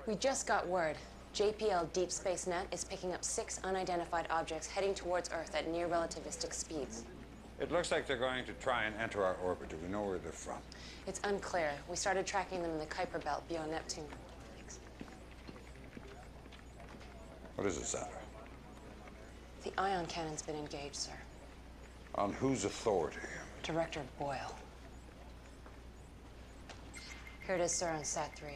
We just got word. JPL Deep Space Net is picking up 6 unidentified objects heading towards Earth at near relativistic speeds. It looks like they're going to try and enter our orbit. Do we know where they're from? It's unclear. We started tracking them in the Kuiper Belt beyond Neptune. Thanks. What is it, Satter? The ion cannon's been engaged, sir. On whose authority? Director Boyle. Here it is, sir, on Sat-3.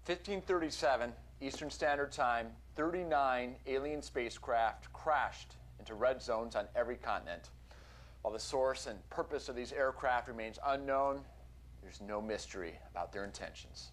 (1537) Eastern Standard Time, 39 alien spacecraft crashed into red zones on every continent. While the source and purpose of these aircraft remains unknown, there's no mystery about their intentions.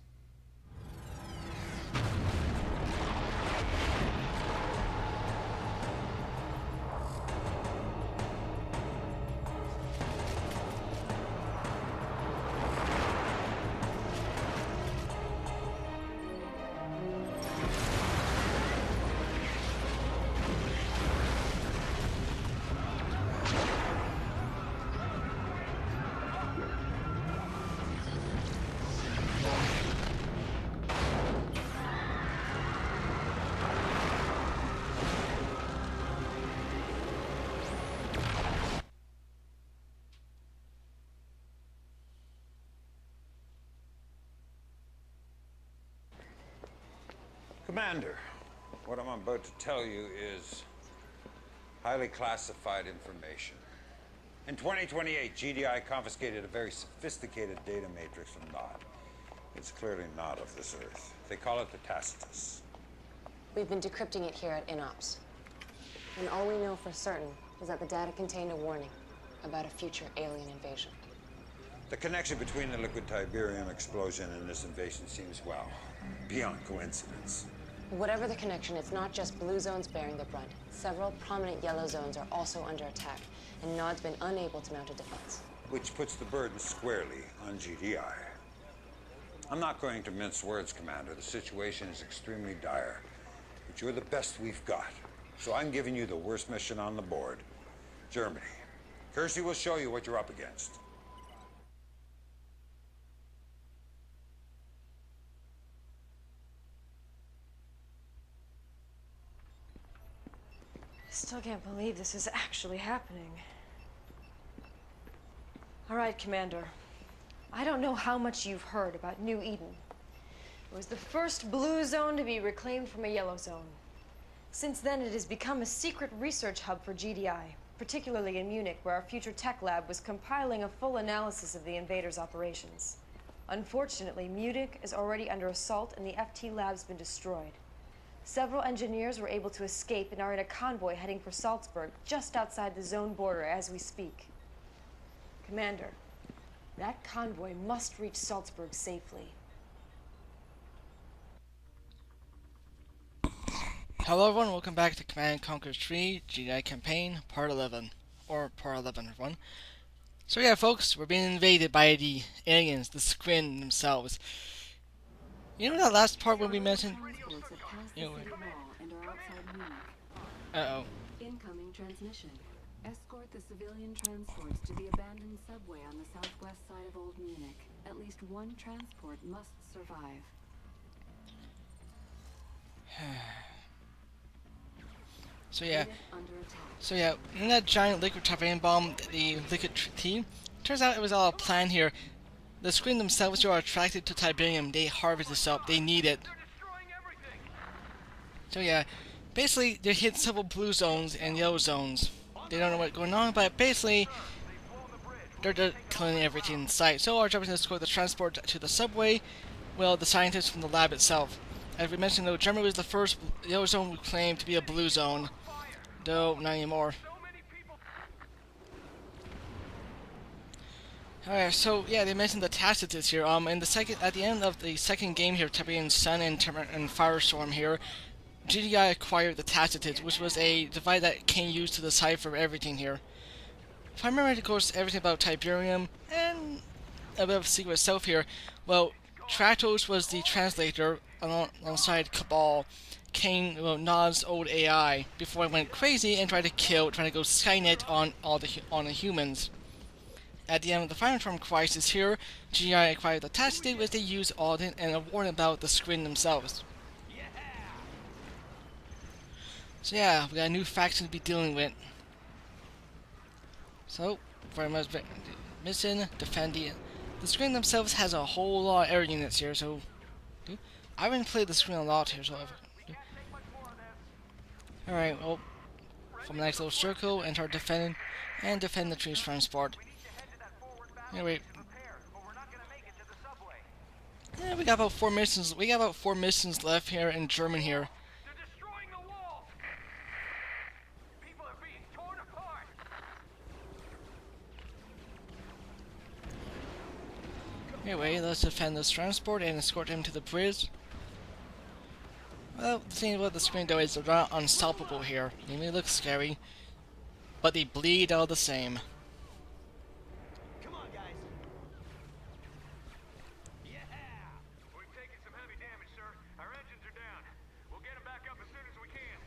Commander, what I'm about to tell you is highly classified information. In 2028, GDI confiscated a very sophisticated data matrix from Nod. It's clearly not of this Earth. They call it the Tacitus. We've been decrypting it here at INOPS. And all we know for certain is that the data contained a warning about a future alien invasion. The connection between the liquid Tiberium explosion and this invasion seems, well, beyond coincidence. Whatever the connection, it's not just blue zones bearing the brunt. Several prominent yellow zones are also under attack, and Nod's been unable to mount a defense. Which puts the burden squarely on GDI. I'm not going to mince words, Commander. The situation is extremely dire. But you're the best we've got. So I'm giving you the worst mission on the board. Germany. Kersey will show you what you're up against. Still can't believe this is actually happening. All right, Commander. I don't know how much you've heard about New Eden. It was the first blue zone to be reclaimed from a yellow zone. Since then, it has become a secret research hub for GDI, particularly in Munich, where our future tech lab was compiling a full analysis of the invaders' operations. Unfortunately, Munich is already under assault and the FT lab's been destroyed. Several engineers were able to escape and are in a convoy heading for Salzburg, just outside the zone border as we speak. Commander, that convoy must reach Salzburg safely. Hello everyone, welcome back to Command & Conquer 3 GDI Campaign, Part 11. Or Part 11, everyone. So yeah, folks, we're being invaded by the aliens, the Squin themselves. You know that last part when we mentioned... Uh-oh. Incoming transmission. Escort the civilian transports to the abandoned subway on the southwest side of Old Munich. At least one transport must survive. So yeah, in that giant liquid Tiberium bomb, the liquid T, turns out it was all a plan here. The Squin themselves are attracted to Tiberium. They harvest this up. They need it. So yeah, basically they hit several blue zones and yellow zones. They don't know what's going on, but basically they're killing everything in sight. So our job is to escort the transport to the subway, well, the scientists from the lab itself. As we mentioned though, Germany was the first yellow zone we claimed to be a blue zone. Though, not anymore. Alright, so yeah, they mentioned the Tacitus here. In the second, at the end of the second game here, Tiberian Sun and Firestorm here, GDI acquired the Tacitus, which was a device that can use to decipher everything here. If I remember, of course, everything about Tiberium and a bit of secret itself here. Well, Tratos was the translator alongside Cabal. Kane, well, Nod's old AI, before it went crazy and tried to go Skynet on the humans. At the end of the Final Term Crisis here, GDI acquired the task to do which they use Alden and warn about the screen themselves. So yeah, we got a new faction to be dealing with. So, very much missing, defending. The screen themselves has a whole lot of air units here, so I haven't played the screen a lot here, so alright, well, from the next little circle, enter defend the trees transport. Anyway, yeah, we got about 4 missions. We got about 4 missions left here in German here. Anyway, let's defend this transport and escort him to the bridge. Well, the thing about the screen though is they're not unstoppable here. They may look scary, but they bleed all the same. Come on, guys. Yeah. We've taken some heavy damage, sir. Our engines are down. We'll get them back up as soon as we can.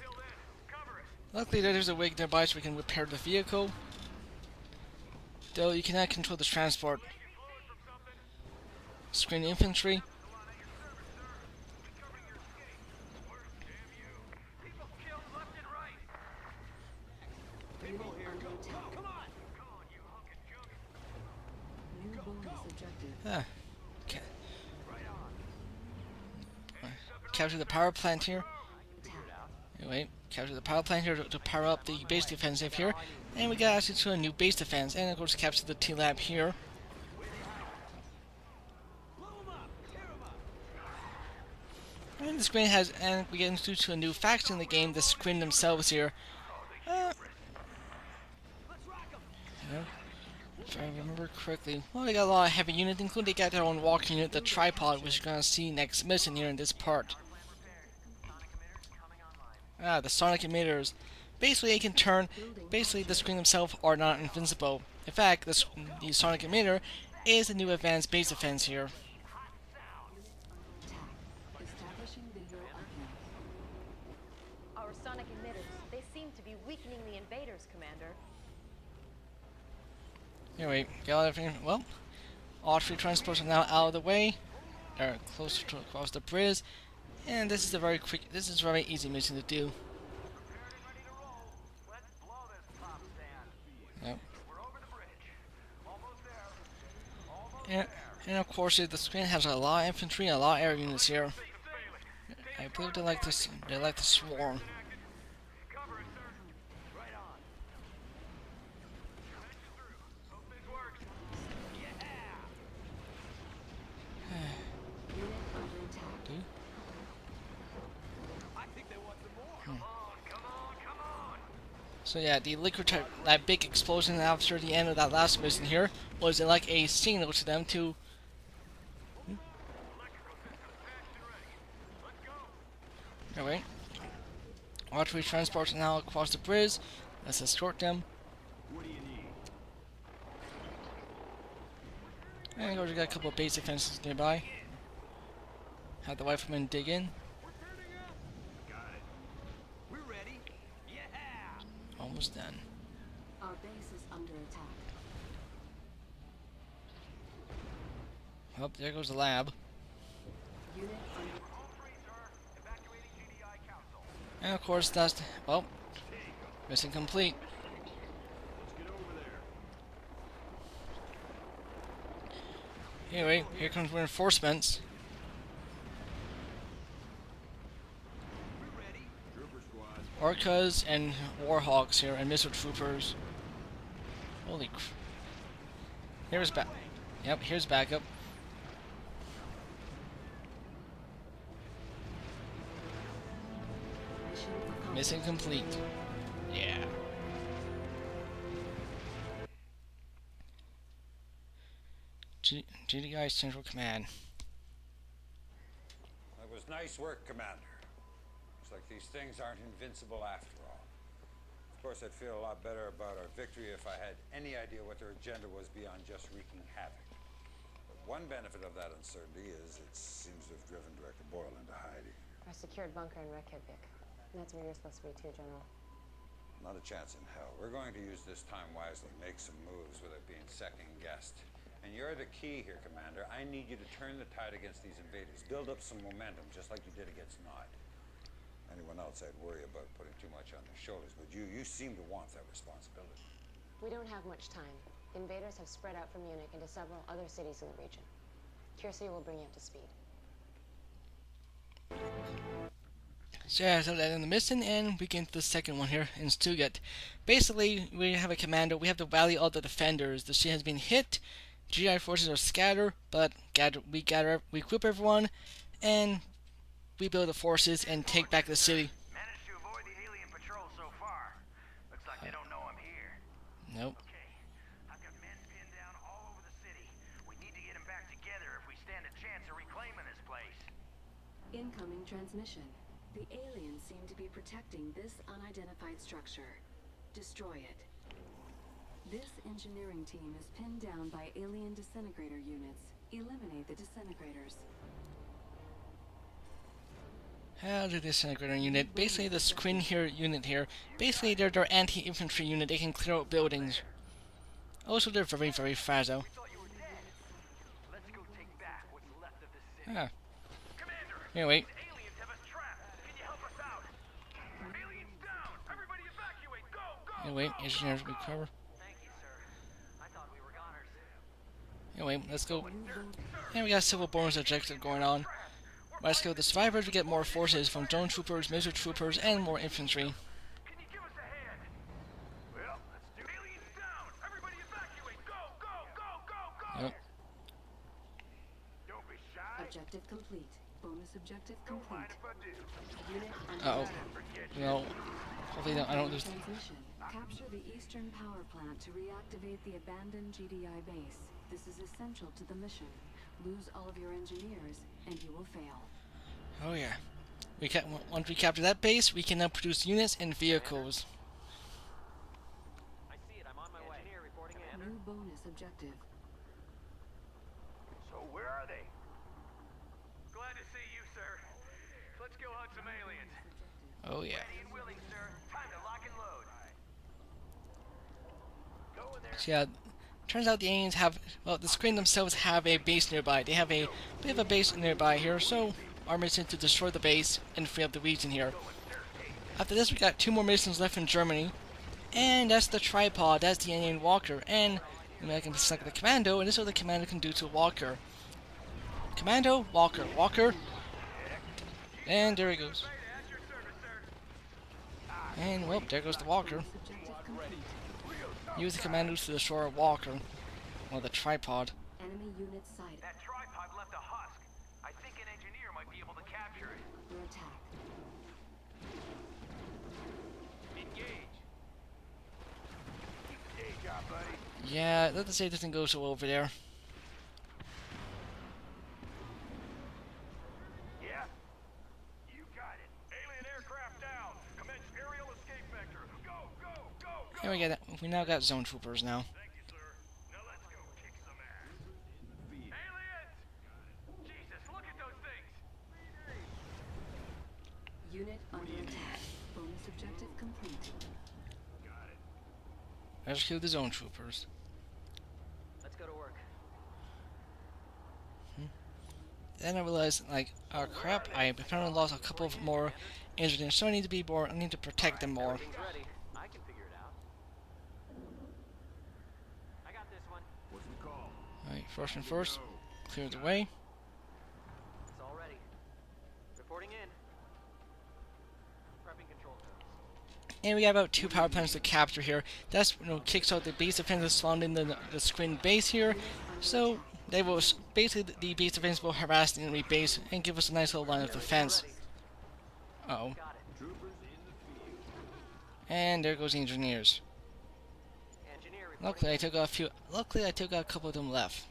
Till then, cover us. Luckily, there's a rig nearby so we can repair the vehicle. Though you cannot control the transport. Screen infantry. Okay. Capture the power plant here. Anyway, capture the power plant here to power up the base defensive here. And we got access to a new base defense. And of course capture the T-Lab here. And the screen has, and we get introduced to a new faction in the game, the screen themselves here. If I remember correctly, well, they got a lot of heavy units, including they got their own walking unit, the tripod, which you're gonna see next mission here in this part. The sonic emitters. Basically, they can turn. Basically, the screen themselves are not invincible. In fact, the sonic emitter is the new advanced base defense here. Our sonic emitters, they seem to be weakening the invaders, Commander. Anyway, got everything. Well, all 3 transports are now out of the way. They're closer to across the bridge, and this is a very quick. This is a very easy mission to do. Yep. And of course, the screen has a lot of infantry and a lot of air units here. I believe they like to. They like to swarm. So yeah, the liquid type, that big explosion after the end of that last mission here was like a signal to them to. Alright. All 3 transports are now across the bridge. Let's escort them. And we got a couple of base defenses nearby. Have the riflemen dig in. Almost done. Our base is under attack. Oh, there goes the lab. Unit under And of course, that's well, mission complete. Anyway, here comes reinforcements. Orcas and Warhawks here, and missile troopers. Holy cr... Here's back. Yep, here's backup. Mission complete. Yeah. GDI Central Command. That was nice work, Commander. Looks like these things aren't invincible after all. Of course, I'd feel a lot better about our victory if I had any idea what their agenda was beyond just wreaking havoc. But One benefit of that uncertainty is it seems to have driven Director Boyle into hiding. Our secured bunker in Reykjavik. And that's where you're supposed to be too, General. Not a chance in hell. We're going to use this time wisely, make some moves without being second-guessed. And you're the key here, Commander. I need you to turn the tide against these invaders. Build up some momentum, just like you did against Nod. Anyone else I'd worry about putting too much on their shoulders, but you seem to want that responsibility. We don't have much time. The invaders have spread out from Munich into several other cities in the region. Kiersey will bring you up to speed. So yeah, so that in the mission, and we get into the second one here in Stuttgart. Basically, we have a commando. We have to rally all the defenders. The city has been hit. GDI forces are scattered, but we equip everyone, and we build the forces and take back the city. Managed to avoid the alien patrol so far. Looks like they don't know I'm here. Nope. Okay, I've got men pinned down all over the city. We need to get them back together if we stand a chance of reclaiming this place. Incoming transmission. The aliens seem to be protecting this unidentified structure. Destroy it. This engineering team is pinned down by alien disintegrator units. Eliminate the disintegrators. How the disintegrator unit? Basically, the screen here unit here. Basically, they're their anti-infantry unit. They can clear out buildings. Also, they're very, very fragile. Thought you were dead. Let's go take back what's left of this city. Ah. Commander, Here, wait. these aliens have us trapped. Can you help us out? Aliens down! Everybody evacuate! Go, go! Here, wait. Engineers recover. Thank you, sir. I thought we were goners. Here, wait. Let's go. And we got civil bonus objective going on. Let's go. The survivors, we get more forces from drone troopers, missile troopers, and more infantry. Can you give us a hand? Well, let's do aliens down! Everybody evacuate! Go, go, go, go, go! Yep. Don't be shy. Objective complete. Bonus objective Don't mind complete. if I do. Unit Uh-oh. underway. You know, hopefully I don't lose. Transmission. Capture the eastern power plant to reactivate the abandoned GDI base. This is essential to the mission. Lose all of your engineers, and you will fail. Oh yeah. Once we capture that base, we can now produce units and vehicles. I see it. I'm on my way. Engineer reporting in. New bonus objective. So where are they? Glad to see you, sir. Let's go hunt some aliens. Oh yeah. Ready and willing, sir. Time to lock and load. Go in there. So yeah, turns out the aliens have, well, the screen themselves have a base nearby. They have a bit of a base nearby here, so our mission is to destroy the base and free up the region here. After this, we got 2 more missions left in Germany, and that's the tripod, that's the alien walker, and I can select the commando, and this is what the commando can do to walker. Commando, walker, walker, and there he goes. And well, there goes the walker. Objective complete. Use the commandos to destroy a walker, or the tripod. Enemy unit sighted. That tripod left a husk. I think an engineer might be able to capture it. Under attack. Engage. Engage up, buddy. Yeah, let's say it doesn't go so well over there. Yeah? You got it. Alien aircraft down. Commence aerial escape vector. Go, go, go, go. Here we get. We now got zone troopers now. Thank you, sir. Now let's go kick some ass. Aliens! Jesus, look at those things. Unit under attack. Bonus objective complete. Let's kill the zone troopers. Let's go to work. Then I realized, like, oh crap, I apparently lost a couple of more engineers, so I need to be more. I need to protect them more. Everything's ready. I can figure it out. I got this one. What's the call? Alright, first and first, clear the way. It's all ready. Reporting in. Prepping control codes. And we got about 2 power plants to capture here. That's, kicks out the base defenses surrounding the screen base here. So they will basically, the base defense will harass the enemy base and give us a nice little line of defense. Uh-oh. Got it. And there goes the engineers. Engineer reporting. Luckily I took out a few. Luckily I took out a couple of them left.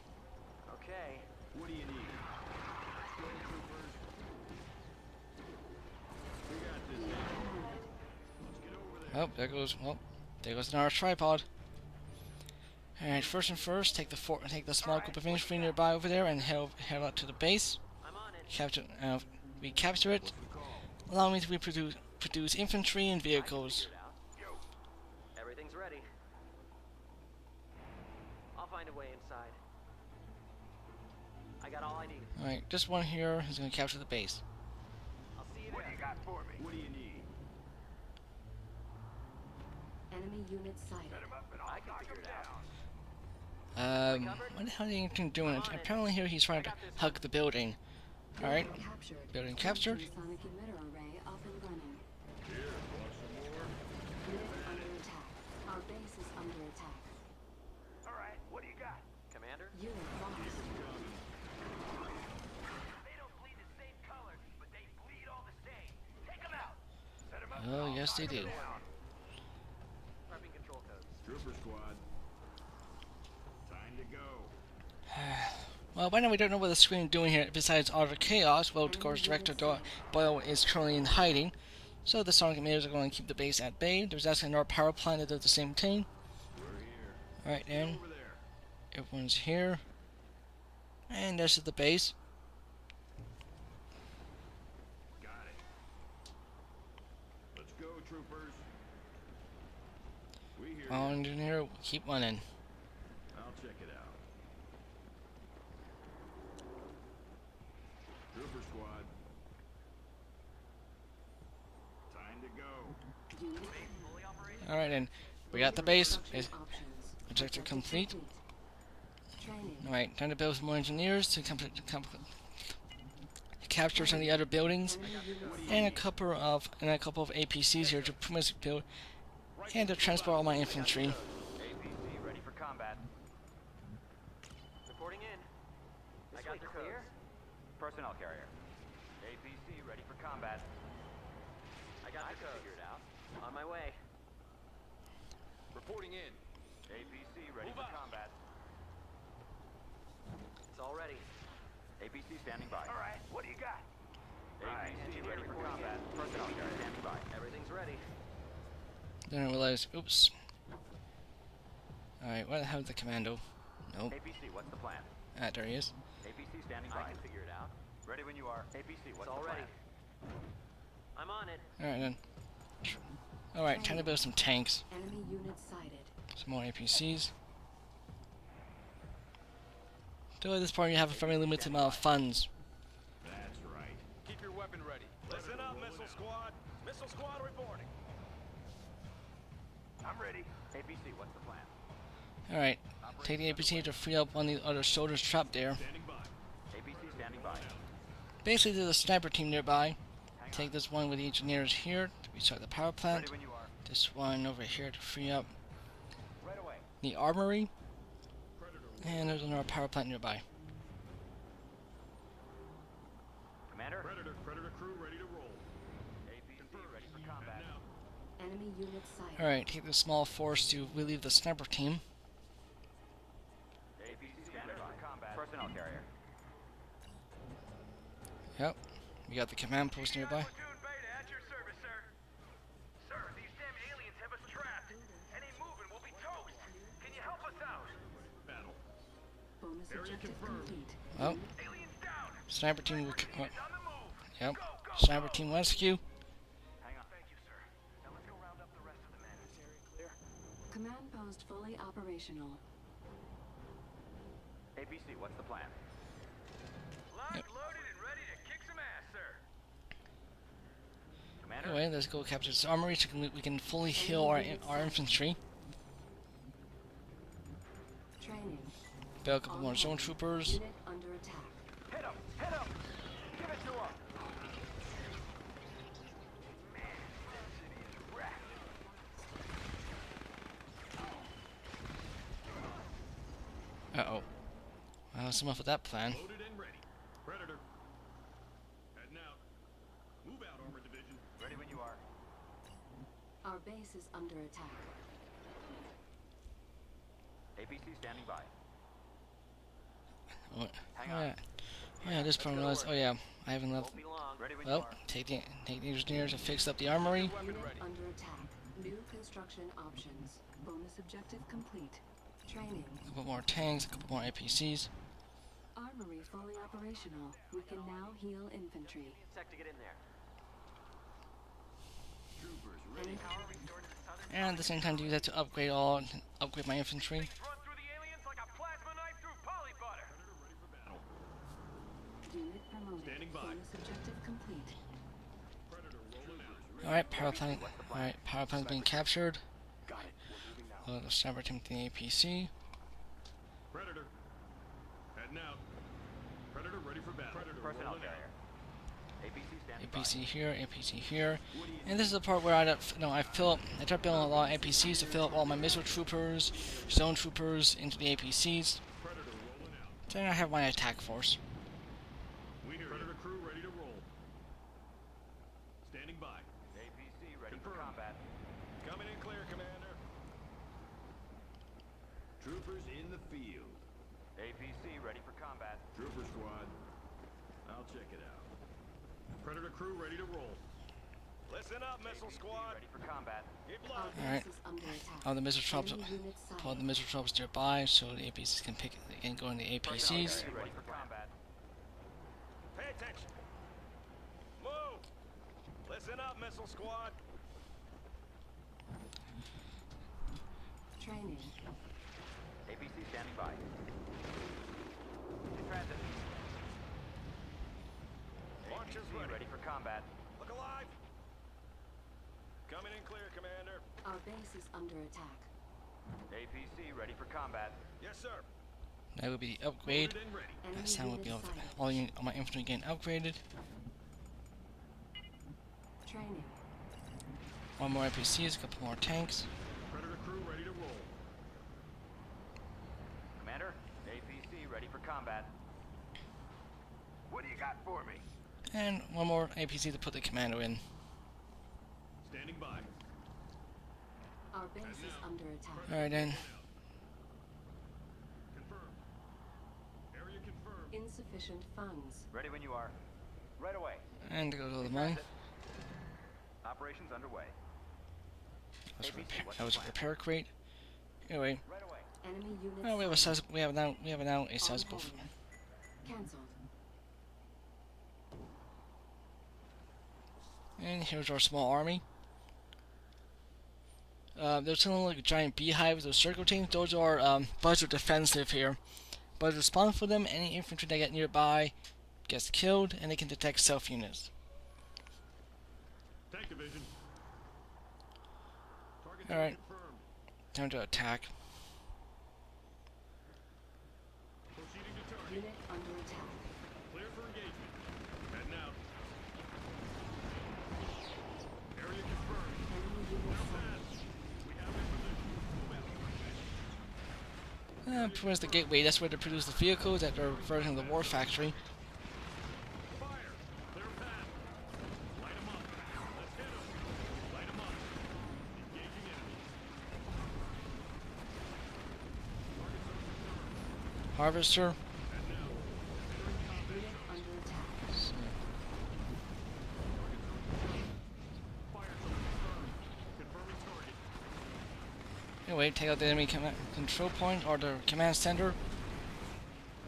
Okay. What do you need? Oh, there goes. Well, there goes another tripod. Alright, first and first, take the small group of infantry nearby over there and head out to the base. Recapture it. Allow me to produce infantry and vehicles. Everything's ready. I'll find a way inside. I got all I need. Alright, this one here is going to capture the base. I'll see you What there. do you got for me? What do you need? Enemy unit sighted. Set him up and I'll knock him down. What the hell are you doing? Apparently here he's trying to hug the building. Alright, Captured. building captured. Sonic emitter array up and running. Here, want some more? Unit under attack. Our base is under attack. All right, what do you got? Commander? Unit lost. They don't bleed the same color, but they bleed all the same. Take them out. Set them up. Oh, yes they do. Prepping control codes. Trooper squad. Time to go. Well, by now we don't know what the screen is doing here besides utter chaos. Well, of course, Director Boyle is currently in hiding. So the Sonic emitters are going to keep the base at bay. There's actually another power plant that does the same thing. Alright then. Over there. Everyone's here. And this is the base. Got it. Let's go, troopers. We hear you. On in here, keep running. I'll check it out. Trooper squad. Time to go. Unit Alright then. We got the base. It's options. objective complete. Training. Alright, time to build some more engineers to capture some of the other buildings. And a couple of APCs here to pretty much build and to transport all my infantry. APC ready for combat. Reporting in. I got the clear. Personnel carrier. APC ready for combat. I got the code figured out. On my way. Reporting in. APC ready for combat. It's all ready. APC standing by. All right, what do you got? APC ready for combat. Personnel carrier standing by. Everything's ready. Then I realized, oops. Alright, where the hell is the commando? Nope. APC, what's the plan? Ah, there he is. APC standing by. I can figure it out. Ready when you are. APC, what's the plan? I'm on it. Alright then. Alright, time to build some tanks. Enemy unit sighted. Some more APCs. So at this point you have a very limited amount of funds. That's right. Keep your weapon ready. Listen up, missile squad. Missile squad reporting. I'm ready. APC, what's the plan? Alright, take the APC to free up one of the other soldiers trapped there. Standing by. APC standing by. Basically there's a sniper team nearby. Take this one with the engineers here to restart the power plant. Ready when you are. This one over here to free up Right away. the armory. And there's another power plant nearby. Commander? Predator crew ready to roll. APC ready for combat. Enemy unit sighted. Alright, take this small force to relieve the sniper team. APC standing by. Combat. Personnel carrier. Yep, we got the command post nearby. Platoon Beta at your service, sir. Sir, these damn aliens have us trapped. Any movement will be toast. Can you help us out? Battle. Bonus objective complete. Well, Aliens down. sniper team will. Is on the move. Yep, Go, go, sniper go. team rescue. Hang on. Thank you, sir. Now let's go round up the rest of the men. Clear. Command post fully operational. APC, what's the plan? Locked, loaded, and ready to kick some ass, sir. Commander? Anyway, let's go capture this armory so we can fully heal our infantry. Training. Build a couple more zone troopers. Unit under attack. Hit him! Hit him! Give it to him! Man, this city is wrecked. Uh-oh. Well, that's enough of that plan. Loaded and ready. Predator. Heading out. Move out, Armored Division. Ready when you are. Our base is under attack. APC standing by. Oh, Hang on. yeah. Yeah, this problem was. Oh yeah, I haven't left. Won't be long. Ready when you Well, are. take the engineers to fix up the armory. Unit under attack. New construction options. Bonus objective complete. Training. A couple more tanks, a couple more APCs. Armory fully operational. We can now heal infantry. Sec to get in there. And at the same time, use that to upgrade my infantry. Run through the aliens like a plasma knife through poly butter. Unit promoted. Standing by. Bonus objective complete. Alright, power plant. Alright, power plant's being captured. Got it. The cyber team to the APC. Predator. Heading out. Predator ready for battle. Predator Personnel rolling carrier. APC standing APC here, APC here. And this is the part where I start building a lot of APCs to fill up all my missile troopers, zone troopers into the APCs. Predator rolling out. Then I have my attack force. We hear Predator crew ready to roll. Standing by. APC ready for Confirmed. combat. Coming in clear, Commander. Troopers in the field. APC ready for combat. Trooper squad. I'll check it out. Predator crew ready to roll. Listen up, missile APC squad. ready for combat. Keep Our low. Alright. base is under attack. All the missile troops, Enemy units pull the sighted. missile troops nearby so the APCs can go in the Personnel APCs. carrier ready for combat. Pay attention. Move. Listen up, missile squad. Training. APC standing by. In transit. Launch is APC ready. ready for combat. Look alive. Coming in clear, Commander. Our base is under attack. APC ready for combat. Yes, sir. That would be the upgrade. Loaded and ready. Enemy That sound would be units all, sighted. all my infantry getting upgraded. Training. One more APCs, a couple more tanks. Predator crew ready to roll. Commander, APC ready for combat. What do you got for me? And one more APC to put the commando in. Standing by. Our base is under attack. Alright then. Confirmed. Area confirmed. Insufficient funds. Ready when you are. Right away. And to go to the In mine. transit. Operations underway. That was a repair crate. Anyway, Right away. Enemy units well, sighted. we have now a On sizable. hold. Cancelled. And here's our small army. There's something like giant beehives, those circle teams. Those are budget defensive here. But respond for them. Any infantry that get nearby gets killed, and they can detect self units. Tank division. Target Alright. confirmed. Time to attack. Proceeding to target. Unit under attack. Clear for engagement. Heading out. Area confirmed. Enemy units sighted. We have a position. Towards the gateway, that's where they produce the vehicles that are version of the war factory. Fire. Clear path. Light 'em up. Let's hit 'em. Light 'em up. Engaging enemy. Target zone confirmed. Harvester. And now. Entering combat Unit zone. under attack. Target zone confirmed. Fire zone confirmed. Confirming target. Anyway, take out the enemy control point or the command center.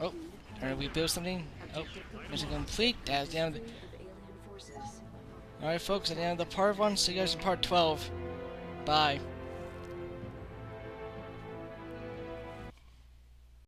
Oh, trying to rebuild something. Oh, mission complete. That's the end of the. Of alien forces. Alright, folks, at the end of the part 1. See you guys in part 12. Bye.